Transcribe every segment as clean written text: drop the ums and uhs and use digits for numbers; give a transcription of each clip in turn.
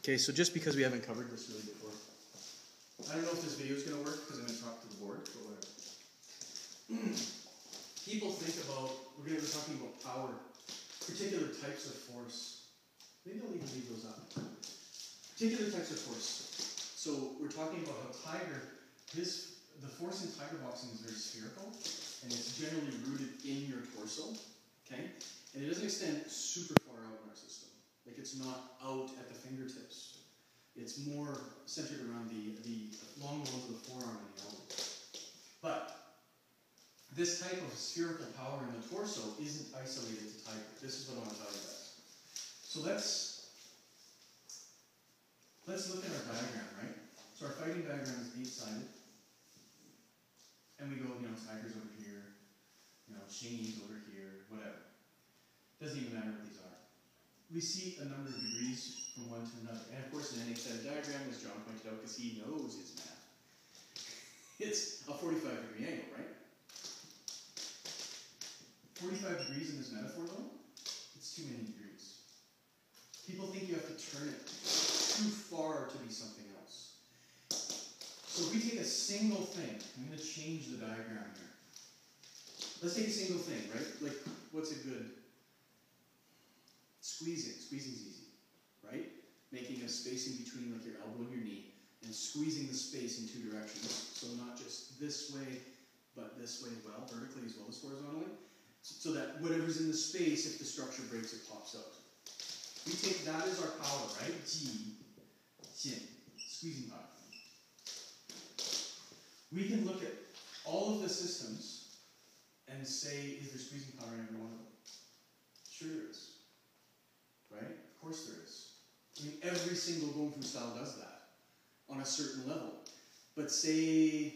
Okay, so just because we haven't covered this really before, I don't know if this video is going to work because I'm going to talk to the board, but whatever. People think about, we're talking about power, particular types of force. Maybe I'll even leave those up. Particular types of force. So we're talking about how the force in tiger boxing is very spherical, and it's generally rooted in your torso, okay? And it doesn't extend super far out in our system. Like it's not out at the fingertips. It's more centered around the long bones of the forearm and the elbow. But this type of spherical power in the torso isn't isolated to tiger. This is what I want to tell you about. So let's look at our diagram, right? So our fighting diagram is 8-sided. And we go, tiger's over here, Shingy's over here, whatever. Doesn't even matter what these are. We see a number of degrees from one to another. And of course, in an 8-sided diagram, as John pointed out, because he knows his math, it's a 45-degree angle, right? 45 degrees in this metaphor, though, it's too many degrees. People think you have to turn it too far to be something else. So if we take a single thing, I'm going to change the diagram here. Let's take a single thing, right? Like, what's a good... Squeezing. Squeezing's easy, right? Making a spacing between like your elbow and your knee and squeezing the space in 2 directions. So not just this way, but this way as well, vertically as well as horizontally. So that whatever's in the space, if the structure breaks, it pops out. We take that as our power, right? Ji, Jin, squeezing power. We can look at all of the systems and say, is there squeezing power in every one of them? Sure there is. Right? Of course there is. I mean, every single Kung Fu style does that on a certain level. But say,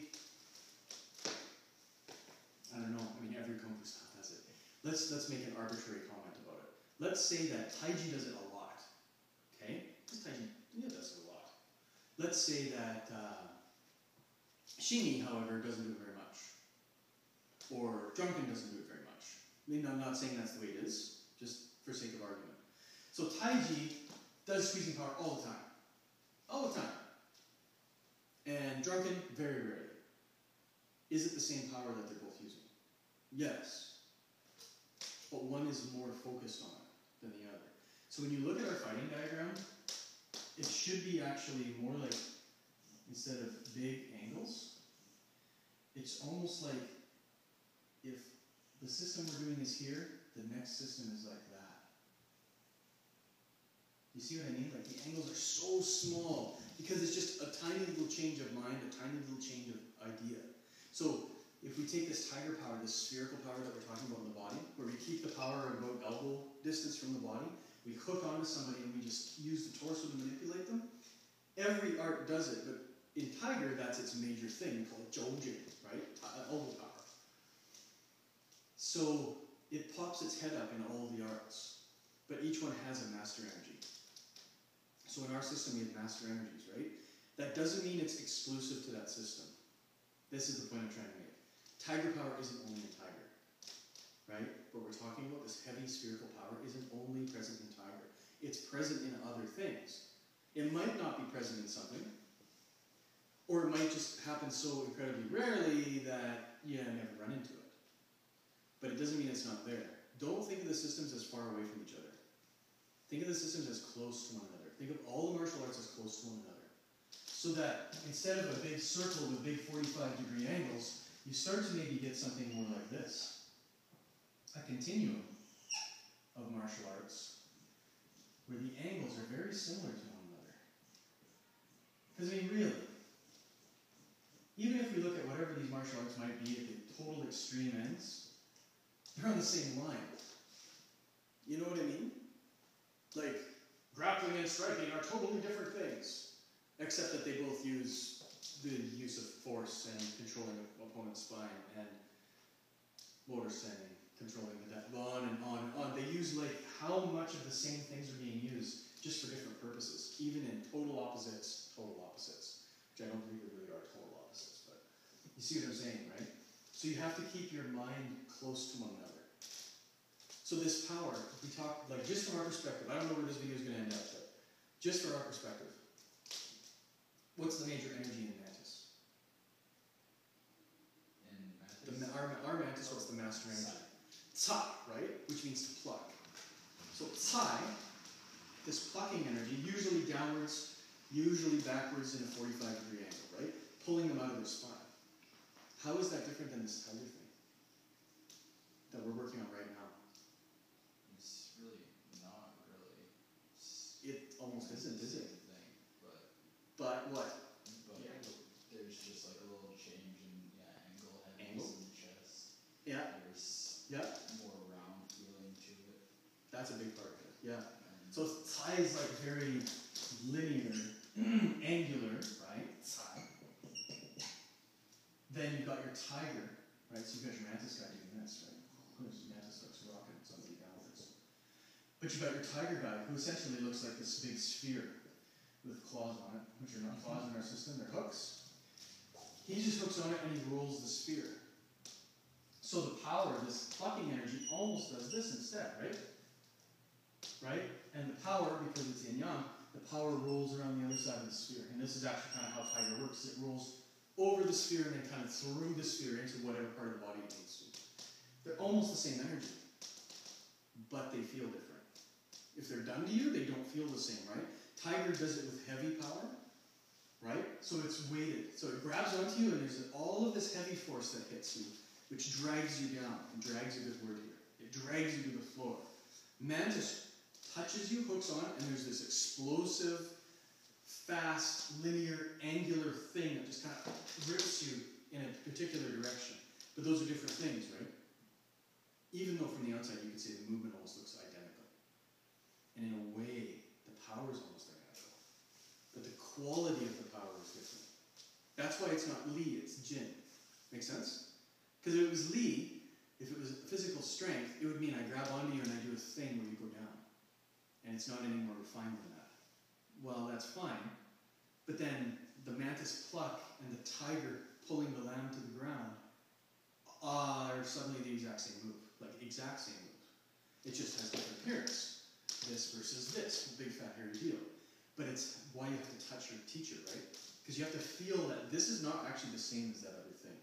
I don't know, every Kung Fu style does it. Let's make an arbitrary comment about it. Let's say that Taiji does it a lot. Okay? Because Taiji does it a lot. Let's say that Shingi, however, doesn't do it very much. Or Drunken doesn't do it very much. I mean, I'm not saying that's the way it is, just for sake of argument. So Taiji does squeezing power all the time. All the time. And Drunken, very rarely. Is it the same power that they're both using? Yes. But one is more focused on it than the other. So when you look at our fighting diagram, it should be actually more like, instead of big angles, it's almost like if the system we're doing is here, the next system is like that. You see what I mean? Like the angles are so small because it's just a tiny little change of mind, a tiny little change of idea. So if we take this tiger power, this spherical power that we're talking about in the body, where we keep the power about elbow distance from the body, we hook onto somebody and we just use the torso to manipulate them. Every art does it, but in tiger, that's its major thing. We call it jojin, right? Elbow power. So it pops its head up in all the arts, but each one has a master energy. So in our system, we have master energies, right? That doesn't mean it's exclusive to that system. This is the point I'm trying to make. Tiger power isn't only in tiger, right? What we're talking about, this heavy spherical power, isn't only present in tiger. It's present in other things. It might not be present in something, or it might just happen so incredibly rarely that you never run into it. But it doesn't mean it's not there. Don't think of the systems as far away from each other. Think of the systems as close to one another. Think of all the martial arts as close to one another. So that instead of a big circle with big 45-degree angles, you start to maybe get something more like this. A continuum of martial arts where the angles are very similar to one another. Because, really, even if we look at whatever these martial arts might be at the total extreme ends, they're on the same line. You know what I mean? Like, grappling and striking are totally different things, except that they both use the use of force and controlling an opponent's spine and motor standing, controlling the death, on and on and on. They use like how much of the same things are being used just for different purposes, even in total opposites, which I don't believe there really are total opposites, but you see what I'm saying, right? So you have to keep your mind close to one another. So this power, we talk, like just from our perspective, I don't know where this video is going to end up, but Just for our perspective, what's the major energy in mantis? Our mantis, what's the master energy? Tsai, right? Which means to pluck. So tsai, this plucking energy, usually downwards, usually backwards in a 45-degree angle, right? Pulling them out of their spine. How is that different than this tiger thing that we're working on right now? It's really not really. It almost isn't, is it? Thing, but what? But yeah. There's just like a little change in angle, heaviness Angle? in the chest. Yeah. There's more round feeling to it. That's a big part of it, yeah. And So tsai is like very linear, angular, right? Tsai. Then you've got your tiger, right? So you've got your mantis guy doing this, right? Mantis starts rocking somebody downwards. But you've got your tiger guy, who essentially looks like this big sphere with claws on it, which are not claws in our system, they're hooks. He just hooks on it and he rolls the sphere. So the power, this plucking energy, almost does this instead, right? Right? And the power, because it's yin yang, the power rolls around the other side of the sphere. And this is actually kind of how tiger works. It rolls over the sphere and then kind of through the sphere into whatever part of the body it needs to. They're almost the same energy, but they feel different. If they're done to you, they don't feel the same, right? Tiger does it with heavy power, right? So it's weighted. So it grabs onto you and there's all of this heavy force that hits you, which drags you down. And drags is a good word here. It drags you to the floor. Mantis touches you, hooks on, and there's this explosive, fast, linear, angular thing that just kind of rips you in a particular direction. But those are different things, right? Even though from the outside you can say the movement almost looks identical. And in a way, the power is almost identical. But the quality of the power is different. That's why it's not Li, it's Jin. Make sense? Because if it was Li, if it was physical strength, it would mean I grab onto you and I do a thing where you go down. And it's not any more refined than that. Well, that's fine. But then the mantis pluck and the tiger pulling the lamb to the ground are suddenly the exact same move. Like, exact same move. It just has different appearance. This versus this, big fat hairy deal. But it's why you have to touch your teacher, right? Because you have to feel that this is not actually the same as that other thing.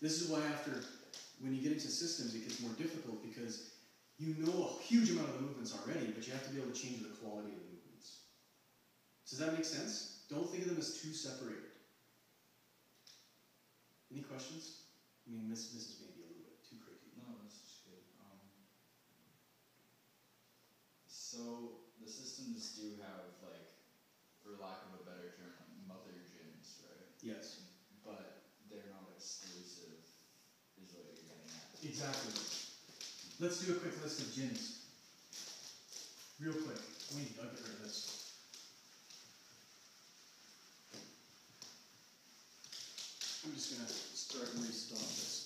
This is why when you get into systems, it gets more difficult because you know a huge amount of the movements already, but you have to be able to change the quality of the movements. Does that make sense? Don't think of them as too separated. Any questions? I mean, this is maybe a little bit too crazy. No, this is good. So the systems do have, like, for lack of a better term, like mother gyms, right? Yes. But they're not exclusive, is what you're getting at. Exactly. Let's do a quick list of gyms. Real quick. I'll get rid of this. I'm just going to start and restart this.